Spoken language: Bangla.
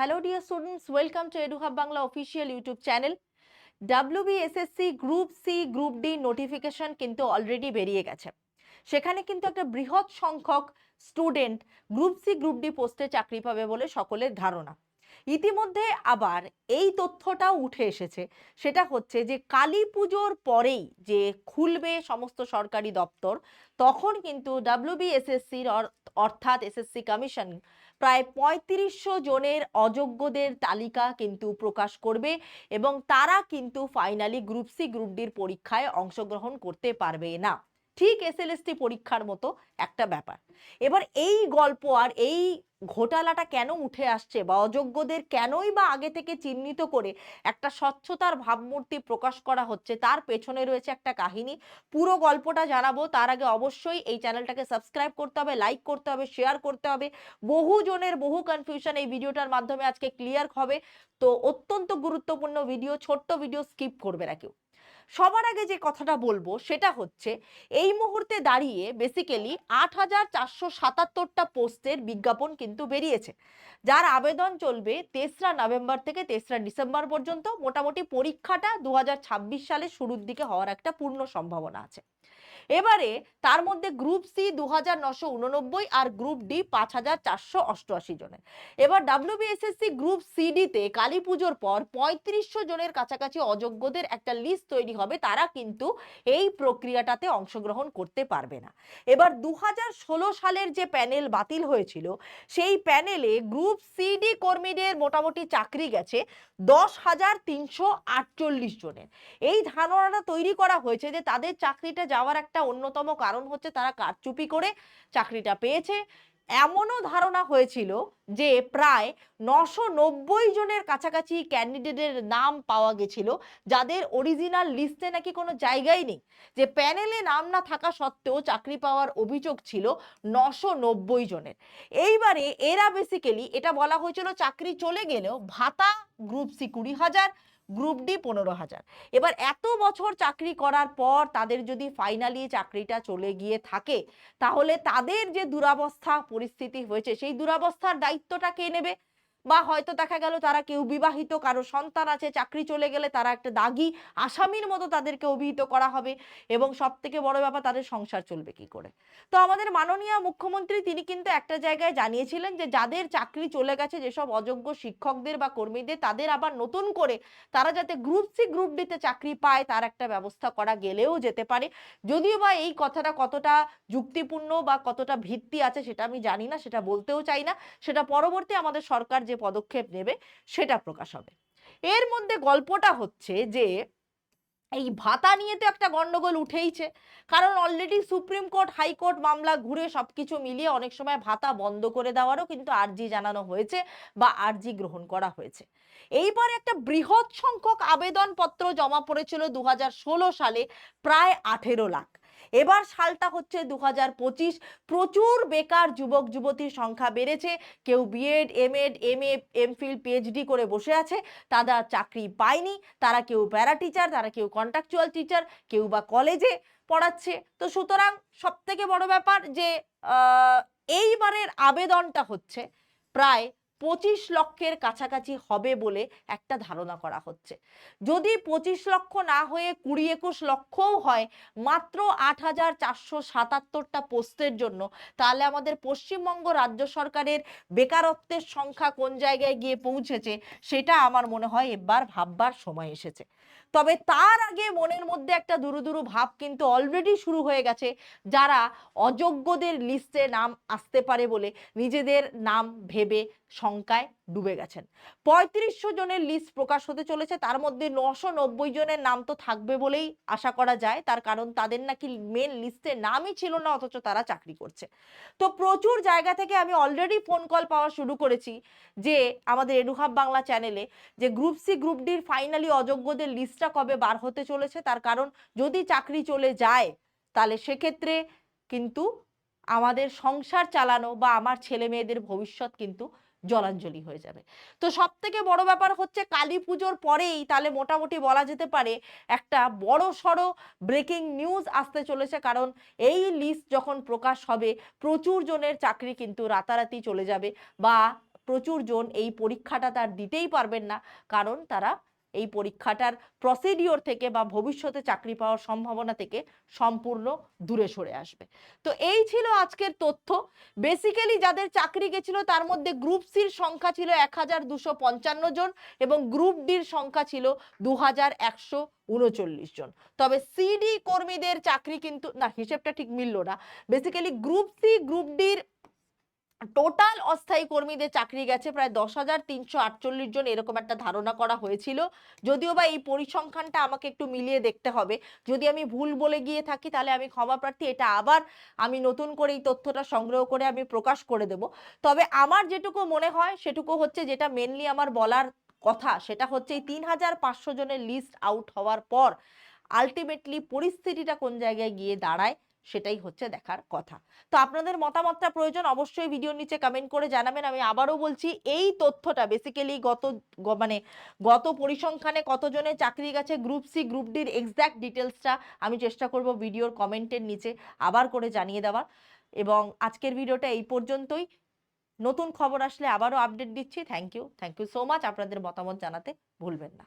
Hello dear students, welcome to EduHub Bangla official YouTube channel. WBSSC group C group D notification কিন্তু অলরেডি বেরিয়ে গেছে। সেখানে কিন্তু একটা বৃহৎ সংখ্যক student group C group D পোস্টে চাকরি পাবে বলে সকলের ধারণা। ইতিমধ্যে আবার এই তথ্যটাও উঠে এসেছে, সেটা হচ্ছে যে কালী পুজোর পরেই যে খুলবে সমস্ত সরকারি দপ্তর, তখন কিন্তু WBSSCর অর্থাৎ এসএসসি কমিশন প্রায় ৩৫০০ জনের অযোগ্যদের তালিকা কিন্তু প্রকাশ করবে এবং তারা কিন্তু ফাইনালি গ্রুপ সি গ্রুপ ডির পরীক্ষায় অংশগ্রহণ করতে পারবে না। ঠিক এসএলএসটি পরীক্ষার মতো একটা ব্যাপার। এবার এই গল্প আর এই ঘোটালাটা কেন উঠে আসছে বা অযোগ্যদের কেনই বা আগে থেকে চিহ্নিত করে একটা স্বচ্ছতার ভাবমূর্তি প্রকাশ করা হচ্ছে, তার পেছনে রয়েছে একটা কাহিনী। পুরো গল্পটা জানাবো তার আগে অবশ্যই এই চ্যানেলটাকে সাবস্ক্রাইব করতে হবে, লাইক করতে হবে, শেয়ার করতে হবে। বহু জনের বহু কনফিউশন এই ভিডিওটার মাধ্যমে আজকে ক্লিয়ার হবে। তো অত্যন্ত গুরুত্বপূর্ণ ভিডিও, ছোট্ট ভিডিও, স্কিপ করবে না কেউ। সবার আগে যে কথাটা বলবো সেটা হচ্ছে এই মুহূর্তে দাঁড়িয়ে বেসিক্যালি ৮,৪৭৭টা পোস্টের বিজ্ঞাপন কিন্তু বেরিয়েছে, যার আবেদন চলবে ৩রা নভেম্বর থেকে ৩রা ডিসেম্বর পর্যন্ত। মোটামুটি পরীক্ষাটা ২০২৬ সালের শুরুর দিকে হওয়ার একটা পূর্ণ সম্ভাবনা আছে। এবারে তার মধ্যে গ্রুপ সি ২৯৮৯ আর গ্রুপ ডি ৫,৪৮৮ জনের। এবার WBSSC গ্রুপ সিডিতে কালী পুজোর পর ৩৫০০ জনের কাছাকাছি অযোগ্যদের একটা লিস্ট তৈরি হবে, তারা কিন্তু এই প্রক্রিয়াটাতে অংশগ্রহণ করতে পারবে না। এবার ২০১৬ সালের যে প্যানেল বাতিল হয়েছিল, সেই প্যানেলে গ্রুপ সিডি কর্মীদের মোটামুটি চাকরি গেছে ১০,৩৪৮ জনের। এই ধারণাটা তৈরি করা হয়েছে যে তাদের চাকরিটা যাওয়ার একটা অন্যতম কারণ হচ্ছে তারা কারচুপি করে চাকরিটা পেয়েছে। এমনও ধারণা হয়েছিল যে প্রায় ৯৯০ জনের কাছাকাছি ক্যান্ডিডেটের নাম পাওয়া গেছিল, যাদের অরিজিনাল লিস্টে নাকি কোনো জায়গাই নেই। যে প্যানেলে নাম না থাকা সত্ত্বেও চাকরি পাওয়ার অভিযোগ ছিল ৯৯০ জনের। এইবারে এরা বেসিক্যালি এটা বলা হয়েছিল চাকরি চলে গেলেও ভাতা গ্রুপ সি ২০,০০০, গ্রুপ ডি ১৫,০০০। এবার এত বছর চাকরি করার পর তাদের যদি ফাইনালি চাকরিটা চলে গিয়ে থাকে, তাহলে তাদের যে দুরবস্থা পরিস্থিতি হয়েছে সেই দুরবস্থার দায়িত্বটা কে নেবে? বা হয়তো দেখা গেল তারা কেউ বিবাহিত, কারো সন্তান আছে, চাকরি চলে গেলে তারা একটা দাগি আসামির মতো তাদেরকে অভিহিত করা হবে এবং সব থেকে বড় ব্যাপার তাদের সংসার চলবে কি করে। তো আমাদের মাননীয় মুখ্যমন্ত্রী তিনি কিন্তু একটা জায়গায় জানিয়েছিলেন যে যাদের চাকরি চলে গেছে, যেসব অযোগ্য শিক্ষকদের বা কর্মীদের, তাদের আবার নতুন করে তারা যাতে গ্রুপ সি গ্রুপ ডিতে চাকরি পায় তার একটা ব্যবস্থা করা গেলেও যেতে পারে। যদিও বা এই কথাটা কতটা যুক্তিপূর্ণ বা কতটা ভিত্তি আছে সেটা আমি জানি না, সেটা বলতেও চাই না, সেটা পরবর্তী আমাদের সরকার যে পদক্ষেপ নেবে সেটা প্রকাশ হবে। এর মধ্যে গল্পটা হচ্ছে যে এই ভাতা নিয়ে তো একটা গন্ডগোল উঠেইছে, কারণ অলরেডি সুপ্রিম কোর্ট, হাইকোর্ট মামলা ঘুরে সবকিছু মিলিয়ে অনেক সময় ভাতা বন্ধ করে দেওয়ারও কিন্তু আর্জি জানানো হয়েছে বা আর্জি গ্রহণ করা হয়েছে। এইবার একটা বৃহৎ সংখ্যক আবেদনপত্র জমা পড়েছিল ২০১৬ সালে, প্রায় ১৮ লাখ। এবার সালটা হচ্ছে ২০২৫, প্রচুর বেকার যুবক যুবতীর সংখ্যা বেড়েছে। কেউ BEd, MEd, MA, MPhil, PhD করে বসে আছে, তারা চাকরি পায়নি। তারা কেউ প্যারা টিচার, তারা কেউ কন্ট্রাকচুয়াল টিচার, কেউ বা কলেজে পড়াচ্ছে। তো সুতরাং সব থেকে বড় ব্যাপার যে এইবারের আবেদনটা হচ্ছে প্রায় ২৫ লক্ষের কাছাকাছি হবে বলে একটা ধারণা করা হচ্ছে। যদি ২৫ লক্ষ না হয়ে ২০-২১ লক্ষও হয় মাত্র ৮,৪৭৭টা পোস্টের জন্য, তাহলে আমাদের পশ্চিমবঙ্গ রাজ্য সরকারের বেকারত্বের সংখ্যা কোন জায়গায় গিয়ে পৌঁছেছে সেটা আমার মনে হয় এবার ভাববার সময় এসেছে। তবে তার আগে মনের মধ্যে একটা দুরু দুরু ভাব কিন্তু অলরেডি শুরু হয়ে গেছে, যারা অযোগ্যদের লিস্টে নাম আসতে পারে বলে নিজেদের নাম ভেবে শঙ্কায় ডুবে গেছেন। ৩৫০০ জনের লিস্ট প্রকাশ হতে চলেছে, তার মধ্যে ৯৯০ জনের নাম তো থাকবে বলেই আশা করা যায়, তার কারণ তাদের নাকি মেন লিস্টে নামই ছিল না, অথচ তারা চাকরি করছে। তো প্রচুর জায়গা থেকে আমি অলরেডি ফোন কল পাওয়া শুরু করেছি যে আমাদের এডুহাব বাংলা চ্যানেলে, যে গ্রুপ সি গ্রুপ ডির ফাইনালি অযোগ্যদের লিস্টটা কবে বার হতে চলেছে, তার কারণ যদি চাকরি চলে যায় তাহলে সেক্ষেত্রে কিন্তু আমাদের সংসার চালানো বা আমার ছেলে মেয়েদের ভবিষ্যৎ কিন্তু জলাঞ্জলি হয়ে যাবে। তো সব থেকে বড় ব্যাপার হচ্ছে কালী পুজোর পরেই তাহলে মোটামুটি বলা যেতে পারে একটা বড় সড়ো ব্রেকিং নিউজ আসতে চলেছে, কারণ এই লিস্ট যখন প্রকাশ হবে প্রচুর জনের চাকরি কিন্তু রাতারাতি চলে যাবে বা প্রচুর জন এই পরীক্ষাটা তার দিতেই পারবেন না, কারণ তারা এই পরীক্ষাটার প্রসিডিওর থেকে বা ভবিষ্যতে চাকরি পাওয়ার সম্ভাবনা থেকে সম্পূর্ণ দূরে সরে আসবে। তো এই ছিল আজকের তথ্য। বেসিক্যালি যাদের চাকরি গেছিল তার মধ্যে গ্রুপ সির সংখ্যা ছিল 1255 জন এবং গ্রুপ ডির সংখ্যা ছিল 2139 জন। তবে সিডি কর্মীদের চাকরি কিন্তু না, হিসেবটা ঠিক মিলল না। বেসিক্যালি গ্রুপ সি গ্রুপ ডির টোটাল অস্থায়ী কর্মীদের চাকরি গেছে প্রায় 10,348 জন, এরকম একটা ধারণা করা হয়েছিল। যদিও বা এই পরিসংখ্যানটা আমাকে একটু মিলিয়ে দেখতে হবে, যদি আমি ভুল বলে গিয়ে থাকি তাহলে আমি ক্ষমা প্রার্থী। এটা আবার আমি নতুন করে এই তথ্যটা সংগ্রহ করে আমি প্রকাশ করে দেব। তবে আমার যেটুকু মনে হয় সেটুকু হচ্ছে, যেটা মেনলি আমার বলার কথা সেটা হচ্ছে এই 3,500 জনের লিস্ট আউট হওয়ার পর আলটিমেটলি পরিস্থিতিটা কোন জায়গায় গিয়ে দাঁড়ায় সেটাই হচ্ছে দেখার কথা। তো আপনাদের মতামতটা প্রয়োজন, অবশ্যই ভিডিওর নিচে কমেন্ট করে জানাবেন। আমি আবারও বলছি, এই তথ্যটা বেসিক্যালি গত পরিসংখ্যানে কতজনের চাকরি গেছে গ্রুপ সি গ্রুপ ডির এক্সাক্ট ডিটেলসটা আমি চেষ্টা করব ভিডিওর কমেন্টের নিচে আবার করে জানিয়ে দেওয়ার। এবং আজকের ভিডিওটা এই পর্যন্তই। নতুন খবর আসলে আবারও আপডেট দিচ্ছি। Thank you so much. আপনাদের মতামত জানাতে ভুলবেন না।